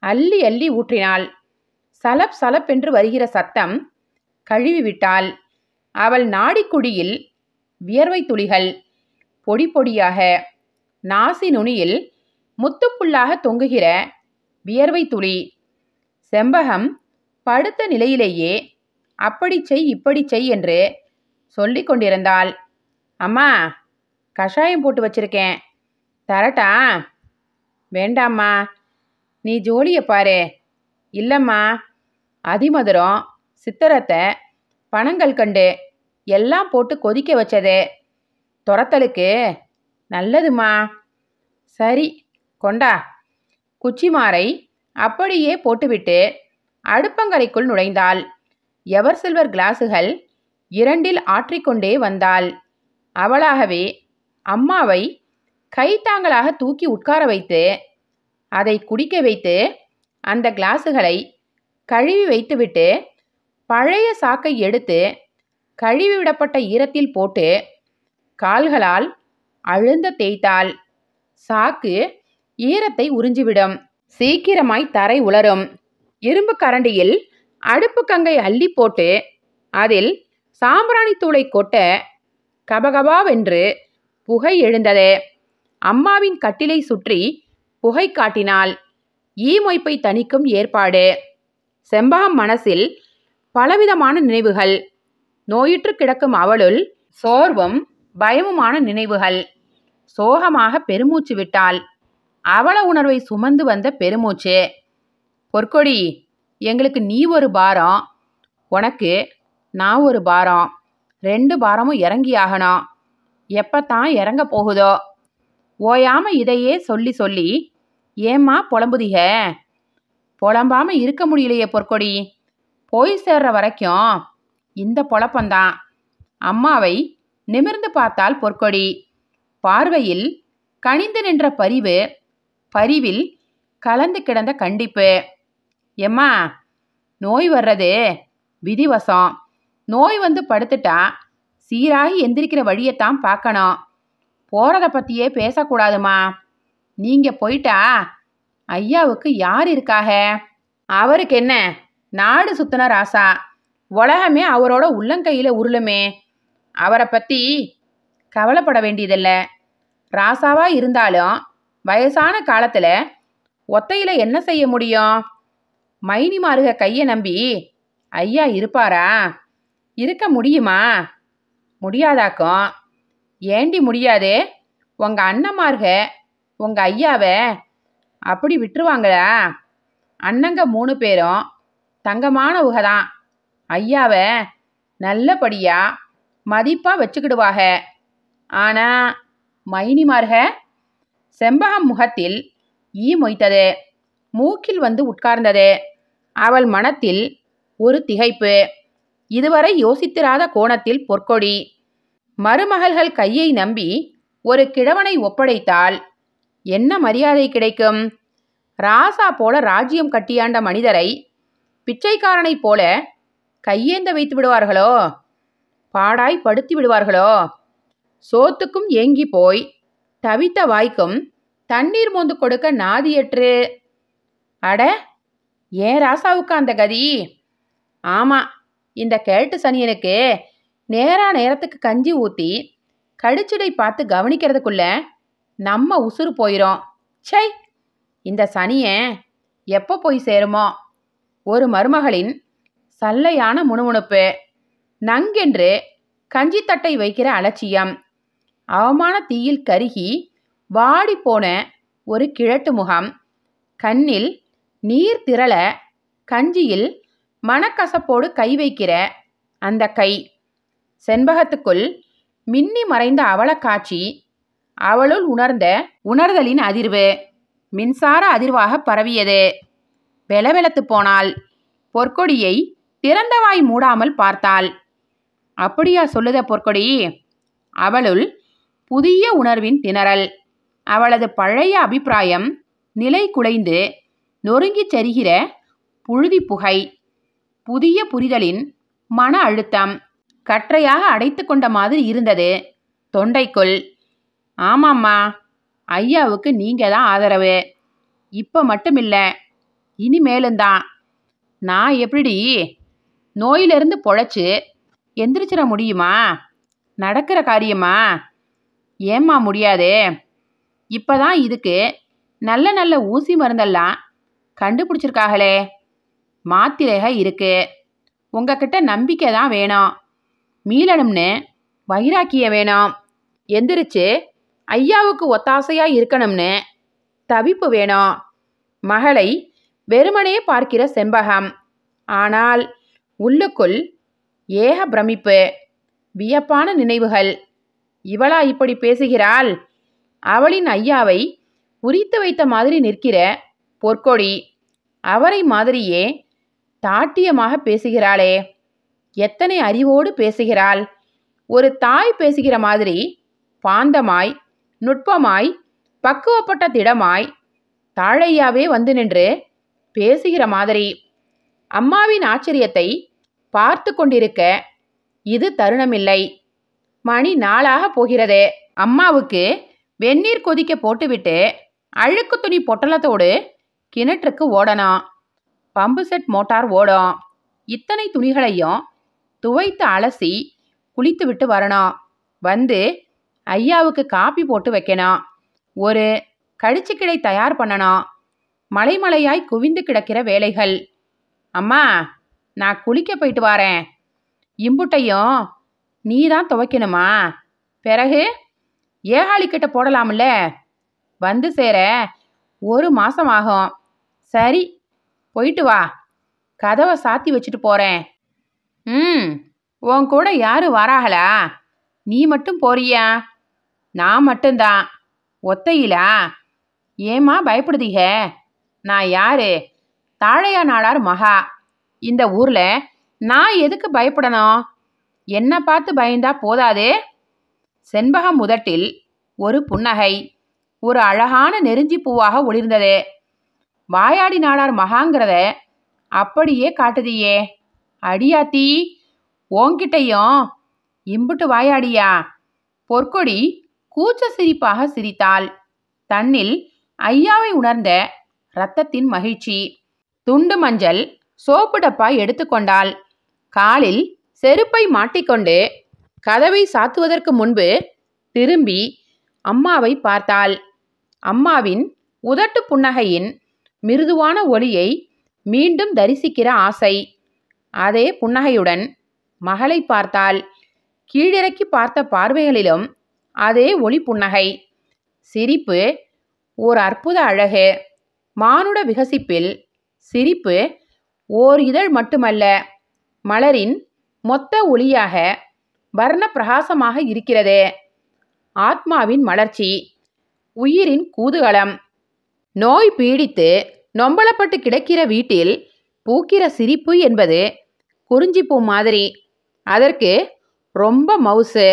அள்ளி அள்ளி ஊற்றினாள். சலப் சலப் என்று வருகிற சத்தம். கழுவி விட்டாள். அவள் நாடிக்குடியில் வியர்வை துளிகள் பொடி பொடியாக, நாசி நுனியில் முத்துப்புள்ளாக தொங்குகிற வியர்வை துளி. செம்பகம் படுத்த நிலையிலேயே அப்படி செய் இப்படி செய் என்று சொல்லி கொண்டிருந்தாள். அம்மா, கஷாயம் போட்டு வச்சிருக்கேன், தரட்டா? வேண்டாம்மா, நீ ஜோலியை பாரு. இல்லைம்மா, அதிமதுரம், சித்தரத்தை, பனங்கல்கண்டு எல்லாம் போட்டு கொதிக்க வச்சது. துரத்தலுக்கு நல்லதுமா. சரி, கொண்டா. குச்சிமாரை அப்படியே போட்டுவிட்டு அடுப்பங்கரைக்குள் நுழைந்தாள். எவர் சில்வர் கிளாஸுகள் 2 ஆற்றிக்கொண்டே வந்தாள். அவளாகவே அம்மாவை கைத்தாங்களாக தூக்கி உட்கார வைத்து அதை குடிக்க வைத்து அந்த கிளாஸுகளை கழுவி வைத்துவிட்டு பழைய சாக்கை எடுத்து கழுவி விடப்பட்ட ஈரத்தில் போட்டு கால்களால் அழுந்த தேய்த்தாள். சாக்கு ஈரத்தை உறிஞ்சிவிடும். சீக்கிரமாய் தரை உலரும். இரும்பு கரண்டியில் அடுப்பு கங்கை அள்ளி போட்டு அதில் சாம்பிராணி தூளை கொட்ட கபகபாவென்று புகை எழுந்தது. அம்மாவின் கட்டிலை சுற்றி புகை காட்டினாள். ஈ மொய்ப்பை தணிக்கும் ஏற்பாடு. செம்பகம் மனசில் பலவிதமான நினைவுகள். நோயுற்று கிடக்கும் அவளுள் சோர்வும் பயமுமான நினைவுகள். சோகமாக பெருமூச்சு விட்டாள். அவல உணர்வை சுமந்து வந்த பெருமூச்சு. பொற்கொடி, எங்களுக்கு நீ ஒரு பாரம், உனக்கு நான் ஒரு பாரம். 2 பாரமும் இறங்கியாகணும். எப்பத்தான் இறங்க போகுதோ? ஓயாம இதையே சொல்லி சொல்லி ஏம்மா புலம்புதிக? புலம்பாம இருக்க முடியலையே பொற்கொடி. போய் சேர்ற வரைக்கும் இந்த பொழப்பந்தான். அம்மாவை நிமிர்ந்து பார்த்தாள் பொற்கொடி. பார்வையில் கனிந்து நின்ற பரிவு, பரிவில் கலந்து கிடந்த கண்டிப்பு. எம்மா, நோய் வர்றது விதிவசம். நோய் வந்து படுத்துட்டா சீராகி எந்திரிக்கிற வழியத்தான் பார்க்கணும். போறத பற்றியே பேசக்கூடாதுமா. நீங்க போயிட்டா ஐயாவுக்கு யார் இருக்காக? அவருக்கு என்ன, நாடு சுத்தின ராசா. உலகமே அவரோட உள்ளங்கையில் உருளுமே. அவரை பற்றி கவலைப்பட வேண்டியதில்லை. ராசாவா இருந்தாலும் வயசான காலத்தில் ஒத்தையில் என்ன செய்ய முடியும்? மைனிமாருக கையை நம்பி ஐயா இருப்பாரா? இருக்க முடியுமா? முடியாதாக்கும். ஏண்டி முடியாது? உங்கள் அண்ணன்மார்க உங்கள் ஐயாவை அப்படி விட்டுருவாங்களா? அண்ணங்க 3 பேரும் தங்கமான உகதான். ஐயாவை நல்லபடியாக மதிப்பாக வச்சுக்கிடுவாக. ஆனால் மைனிமார்க? செம்பகம் முகத்தில் ஈ மொய்த்தது. மூக்கில் வந்து உட்கார்ந்தது. அவள் மனத்தில் ஒரு திகைப்பு. இதுவரை யோசித்திராத கோணத்தில் பொற்கொடி. மருமகள்கள் கையை நம்பி ஒரு கிழவனை ஒப்படைத்தால் என்ன மரியாதை கிடைக்கும்? ராசா போல ராஜ்யம் கட்டியாண்ட மனிதரை பிச்சைக்காரனைப் போல கையேந்த வைத்து விடுவார்களோ? பாடாய் படுத்தி விடுவார்களோ? சோத்துக்கும் ஏங்கி போய் தவித்த வாய்க்கும் தண்ணீர் மோந்து கொடுக்க நாதியற்று. அட, ஏன் ராசாவுக்கு அந்த கதி? ஆமா, இந்த கேட்டு சனியனுக்கு நேரத்துக்கு கஞ்சி ஊற்றி கடிச்சிடை பார்த்து கவனிக்கிறதுக்குள்ள நம்ம உசுறு போயிடும். சை, இந்த சனியன் எப்போ போய் சேருமோ? ஒரு மருமகளின் சல்லையான முணுமுணுப்பு. நங்கென்று கஞ்சித்தட்டை வைக்கிற அலட்சியம். அவமான தீயில் கருகி வாடி போன ஒரு கிழட்டு முகம். கண்ணில் நீர் திரள கஞ்சியில் மனக்கசப்போடு கை வைக்கிற அந்த கை. செண்பகத்துக்குள் மின்னி மறைந்த அவல காட்சி. அவளுள் உணர்ந்த உணர்தலின் அதிர்வு மின்சார அதிர்வாக பரவியது. வெலவெலத்து போனாள். பொற்கொடியை திறந்தவாய் மூடாமல் பார்த்தாள். அப்படியா சொல்லுத பொற்கொடி? அவளுள் புதிய உணர்வின் திணறல். அவளது பழைய அபிப்பிராயம் நிலை குலைந்து நொறுங்கிச் சரிகிற புழுதி புகை. புதிய புரிதலின் மன அழுத்தம் கற்றையாக அடைத்து கொண்ட மாதிரி இருந்தது தொண்டைக்குள். ஆமாம்மா, ஐயாவுக்கு நீங்க தான் ஆதரவு. இப்போ மட்டுமில்ல, இனிமேலும்தான். நான் எப்படி நோயிலிருந்து பொழைச்சு எந்திரிச்சிட முடியுமா? நடக்கிற காரியமா? ஏம்மா முடியாது? இப்போதான் இதுக்கு நல்ல நல்ல ஊசி மருந்தெல்லாம் கண்டுபிடிச்சிருக்காங்களே. மாத்திரைக இருக்கு. உங்ககிட்ட நம்பிக்கை தான் வேணும். மீளணும்னு வைராக்கியம் வேணும். எந்திரிச்சு ஐயாவுக்கு ஒத்தாசையாக இருக்கணும்னு தவிப்பு வேணும். மகளை வெறுமனே பார்க்கிற செண்பகம். ஆனால் உள்ளுக்குள் ஏக பிரமிப்பு, வியப்பான நினைவுகள். இவளா இப்படி பேசுகிறாள்? அவளின் ஐயாவை உரித்து வைத்த மாதிரி நிற்கிற பொற்கொடி அவரை மாதிரியே தாட்டியமாக பேசுகிறாளே. எத்தனை அறிவோடு பேசுகிறாள்! ஒரு தாய் பேசுகிற மாதிரி பாந்தமாய், நுட்பமாய், பக்குவப்பட்ட திடமாய் தாழையாவே வந்து நின்று பேசுகிற மாதிரி. அம்மாவின் ஆச்சரியத்தை பார்த்து கொண்டிருக்க இது தருணமில்லை. மணி 4 போகிறது. அம்மாவுக்கு வெந்நீர் கொதிக்க போட்டுவிட்டு அழுக்கு துணி பொட்டலத்தோடு கிணற்றுக்கு ஓடணும். பம்பு செட் மோட்டார் ஓடும். இத்தனை துணிகளையும் துவைத்து அலசி குளித்து விட்டு வரணும். வந்து ஐயாவுக்கு காப்பி போட்டு வைக்கணும். ஒரு கடிச்சுக்கிடை தயார் பண்ணணும். மலைமலையாய் குவிந்து கிடக்கிற வேலைகள். அம்மா, நான் குளிக்க போயிட்டு வரேன். இம்புட்டையும் நீ தான் துவைக்கணுமா? பிறகு ஏகாலிக்கிட்ட போடலாம்ல. வந்து சேர 1 மாசம் ஆகும். சரி, போயிட்டு வா. கதவை சாத்தி வச்சுட்டு போகிறேன். உன் கூட யாரும் வராங்களா? நீ மட்டும் போறியா? நான் மட்டும்தான். ஒத்தையிலா? ஏம்மா பயப்படுதீங்க? நான் யாரு? தாழையா நாடார் மகா. இந்த ஊரில் நான் எதுக்கு பயப்படணும்? என்ன பார்த்து பயந்தா போதாதே. செண்பகம் முதட்டில் ஒரு புன்னகை ஒரு அழகான நெருஞ்சி பூவாக ஒளிர்ந்தது. வாயாடி நாடார் மகாங்கிறத அப்படியே காட்டுதியே. அடியாத்தி, ஓங்கிட்டையும் இம்புட்டு வாயாடியா? பொற்கொடி கூச்ச சிரிப்பாக சிரித்தாள். தன்னில் ஐயாவை உணர்ந்த இரத்தத்தின் மகிழ்ச்சி. துண்டு மஞ்சள் சோப்பு டப்பா எடுத்துக்கொண்டாள். காலில் செருப்பை மாட்டிக்கொண்டு கதவை சாத்துவதற்கு முன்பு திரும்பி அம்மாவை பார்த்தாள். அம்மாவின் உதட்டு புன்னகையின் மிருதுவான ஒளியை மீண்டும் தரிசிக்கிற ஆசை. அதே புன்னகையுடன் மகளை பார்த்தாள். கீழிறக்கி பார்த்த பார்வைகளிலும் அதே ஒளி புன்னகை. சிரிப்பு ஓர் அற்புத அழகு. மானுட விகசிப்பில் சிரிப்பு ஓர் இதழ் மட்டுமல்ல, மலரின் மொத்த ஒளியாக வர்ண பிரகாசமாக இருக்கிறது. ஆத்மாவின் மலர்ச்சி, உயிரின் கூதுகலம். நோய் பீடித்து நொம்பலப்பட்டு கிடக்கிற வீட்டில் பூக்கிற சிரிப்பு என்பது குறிஞ்சிப்பூ மாதிரி. அதற்கு ரொம்ப மவுசு,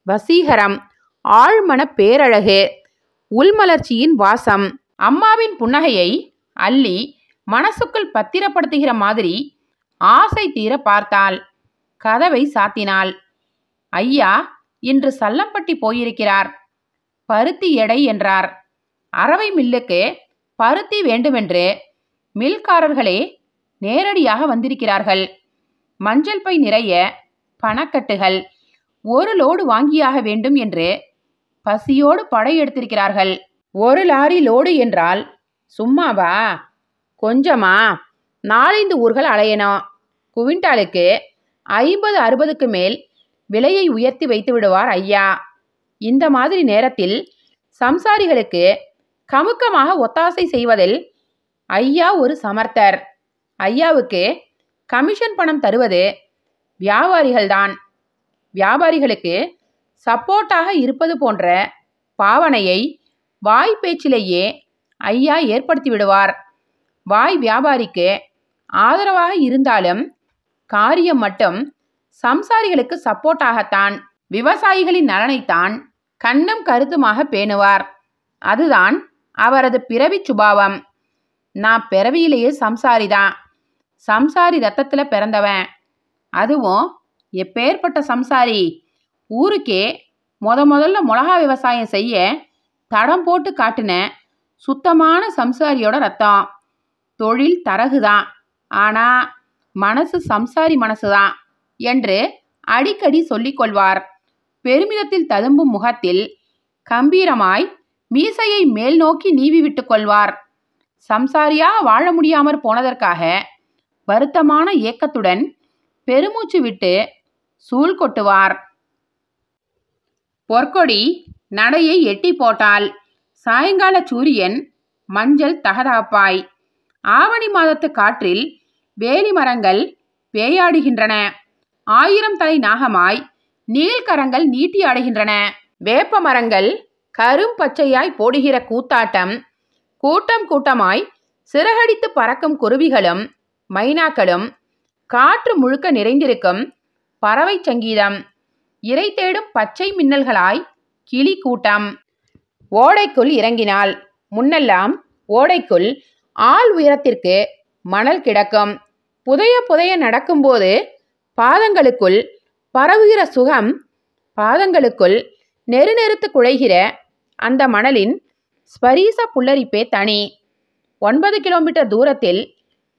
வசீகரம், ஆழ்மன பேரழகு, உள்மலர்ச்சியின் வாசம். அம்மாவின் புன்னகையை அள்ளி மனசுக்குள் பத்திரப்படுத்துகிற மாதிரி ஆசை தீர பார்த்தாள். கதவை சாத்தினாள். ஐயா இன்று சல்லம்பட்டி போயிருக்கிறார். பருத்தி எடை என்றார். அரவை மில்லுக்கு பருத்தி வேண்டுமென்று மில்காரர்களே நேரடியாக வந்திருக்கிறார்கள். மஞ்சள் பை நிறைய பணக்கட்டுகள் 1 லோடு வாங்கியாக வேண்டும் என்று பசியோடு படையெடுத்திருக்கிறார்கள். 1 லாரி லோடு என்றால் சும்மாவா? கொஞ்சமா? 4-5 ஊர்கள் அலையணும். குவிண்டாலுக்கு 50-60க்கு மேல் விலையை உயர்த்தி வைத்து விடுவார் ஐயா. இந்த மாதிரி நேரத்தில் சம்சாரிகளுக்கு கமுக்கமாக ஒத்தாசை செய்வதில் ஐயா ஒரு சமர்த்தர். ஐயாவுக்கு கமிஷன் பணம் தருவது வியாபாரிகள்தான். வியாபாரிகளுக்கு சப்போர்ட்டாக இருப்பது போன்ற பாவனையை வாய் பேச்சிலேயே ஐயா ஏற்படுத்தி விடுவார். வாய் வியாபாரிக்கு ஆதரவாக இருந்தாலும் காரியம் மட்டும் சம்சாரிகளுக்கு சப்போர்ட்டாகத்தான், விவசாயிகளின் நலனைத்தான் கண்ணும் கருத்துமாக பேணுவார். அதுதான் அவரது பிறவி சுபாவம். நான் பிறவியிலேயே சம்சாரிதான். சம்சாரி ரத்தத்தில் பிறந்தவன். அதுவும் எப்பேற்பட்ட சம்சாரி! ஊருக்கே முதல்ல மிளகா விவசாயம் செய்ய தடம் போட்டு காட்டின சுத்தமான சம்சாரியோட ரத்தம். தொழில் தரகுதான், ஆனா மனசு சம்சாரி மனசுதான் என்று அடிக்கடி சொல்லிக் கொள்வார். பெருமிதத்தில் ததும்பும் முகத்தில் கம்பீரமாய் மீசையை மேல் நோக்கி நீவி விட்டு கொள்வார். சம்சாரியா வாழ முடியாமற் போனதற்காக வருத்தமான ஏக்கத்துடன் பெருமூச்சு விட்டு சூழ் கொட்டுவார். பொற்கொடி நடையை எட்டி போட்டாள். சாயங்கால சூரியன் மஞ்சள் தகதகப்பாய். ஆவணி மாதத்து காற்றில் வேலி மரங்கள் பேயாடுகின்றன. 1000 தலை நாகமாய் நீள்கரங்கள் நீட்டி ஆடுகின்றன. வேப்ப மரங்கள் கரும் பச்சையாய் போடுகிற கூத்தாட்டம். கூட்டம் கூட்டமாய் சிறகடித்து பறக்கும் குருவிகளும் மைனாக்களும், காற்று முழுக்க நிறைந்திருக்கும் பறவை சங்கீதம், இரை தேடும் பச்சை மின்னல்களாய் கிளி கூட்டம். ஓடைக்குள் இறங்கினாள். முன்னெல்லாம் ஓடைக்குள் ஆள் உயரத்திற்கு மணல் கிடக்கும். புதைய புதைய நடக்கும்போது பாதங்களுக்குள் பரவுகிற சுகம், பாதங்களுக்குள் நெருநெருத்து குழைகிற அந்த மணலின் ஸ்பரீச புல்லரிப்பே தனி. 9 கிலோமீட்டர் தூரத்தில்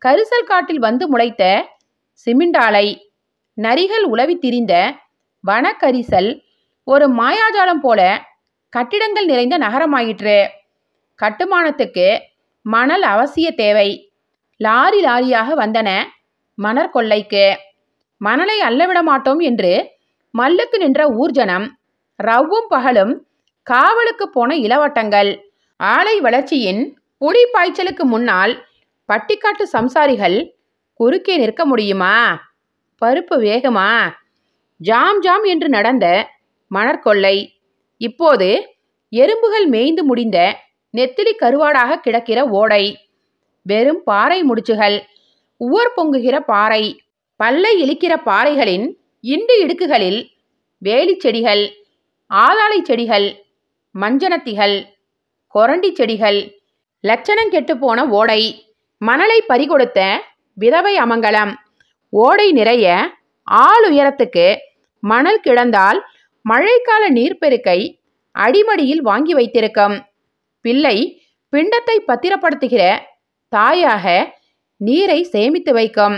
கரிசல் காட்டில் வந்து முளைத்த சிமிண்டாலை, நரிகள் உலவி திரிந்த வனக்கரிசல் ஒரு மாயாஜாலம் போல கட்டிடங்கள் நிறைந்த நகரமாயிற்று. கட்டுமானத்துக்கு மணல் அவசிய தேவை. லாரி லாரியாக வந்தன மணற்கொள்ளைக்கு. மணலை அள்ளவிட மாட்டோம் என்று மல்லுக்கு நின்ற ஊர்ஜனம், ரவ்வும் பகலும் காவலுக்கு போன இளவட்டங்கள். ஆலை வளர்ச்சியின் புலி பாய்ச்சலுக்கு முன்னால் பட்டிக்காட்டு சம்சாரிகள் குறுக்கே நிற்க முடியுமா? பருப்பு வேகுமா? ஜாம் ஜாம் என்று நடந்த மணற்கொள்ளை இப்போது எறும்புகள் மேய்ந்து முடிந்த நெத்திலி கருவாடாக கிடக்கிற ஓடை. வெறும் பாறை முடிச்சுகள், உவர் பொங்குகிற பாறை, பல்லை இழிக்கிற பாறைகளின் இண்டு இடுக்குகளில் வேலி செடிகள், ஆதாளை செடிகள், மஞ்சனத்திகள், கொரண்டி செடிகள். லட்சணம் கெட்டுப்போன ஓடை. மணலை பறிகொடுத்த விதவை அமங்கலம். ஓடை நிறைய ஆள் உயரத்துக்கு மணல் கிடந்தால் மழைக்கால நீர்ப்பெருக்கை அடிமடியில் வாங்கி வைத்திருக்கும். பிள்ளை பிண்டத்தை பத்திரப்படுத்துகிற தாயாக நீரை சேமித்து வைக்கும்.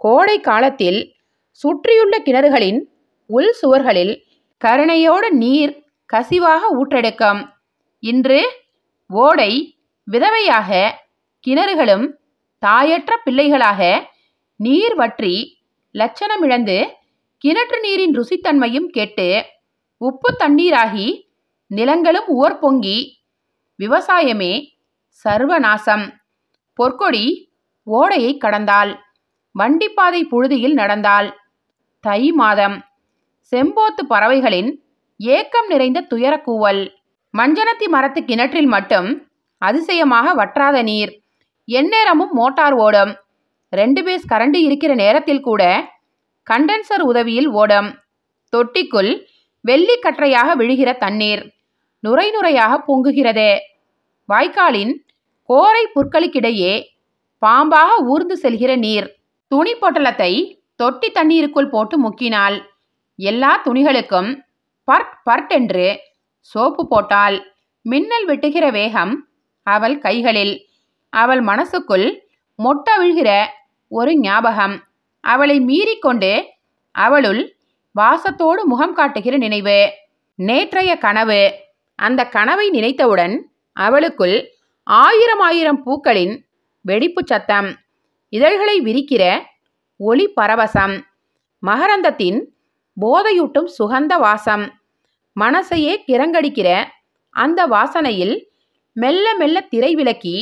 கோடை காலத்தில் சுற்றியுள்ள கிணறுகளின் உள் சுவர்களில் கருணையோடு நீர் கசிவாக ஊற்றெடுக்கும். இன்று ஓடை விதவையாக, கிணறுகளும் தாயற்ற பிள்ளைகளாக நீர் வற்றி லட்சணமிழந்து கிணற்று நீரின் ருசித்தன்மையும் கெட்டு உப்பு தண்ணீராகி நிலங்களும் உவர் பொங்கி விவசாயமே சர்வநாசம். பொற்கொடி ஓடையை கடந்தாள். வண்டிப்பாதை புழுதியில் நடந்தாள். தை மாதம். செம்போத்து பறவைகளின் ஏக்கம் நிறைந்த துயரக்கூவல். மஞ்சனத்தி மரத்து கிணற்றில் மட்டும் அதிசயமாக வற்றாத நீர். எந்நேரமும் மோட்டார் ஓடும். 2 பேஸ் கரண்டு இருக்கிற நேரத்தில் கூட கண்டென்சர் உதவியில் ஓடும். தொட்டிக்குள் வெள்ளி கற்றையாக விழுகிற தண்ணீர் நுரை நுரையாக பொங்குகிறது. வாய்க்காலின் கோரை புற்களுக்கிடையே பாம்பாக ஊர்ந்து செல்கிற நீர். துணி பொட்டலத்தை தொட்டி தண்ணீருக்குள் போட்டு முக்கினாள். எல்லா துணிகளுக்கும் பர்ட் பர்ட் என்று சோப்பு போட்டாள். மின்னல் வெட்டுகிற வேகம் அவள் கைகளில். அவள் மனசுக்குள் மொட்டவிழ்கிற ஒரு ஞாபகம். அவளை மீறிக்கொண்டு அவளுள் வாசத்தோடு முகம் காட்டுகிற நினைவு. நேற்றைய கனவு. அந்த கனவை நினைத்தவுடன் அவளுக்குள் 1000 பூக்களின் வெடிப்பு சத்தம். இதழ்களை விரிக்கிற ஒளி பரவசம். மகரந்தத்தின் போதையூட்டும் சுகந்த வாசம். மனசையே கிறங்கடிக்கிற அந்த வாசனையில் மெல்ல மெல்ல திரை விலக்கி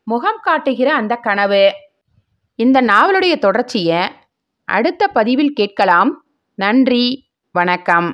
முகம் காட்டுகிற அந்த கனவு. இந்த நாவலுடைய தொடர்ச்சியை அடுத்த பதிவில் கேட்கலாம். நன்றி, வணக்கம்.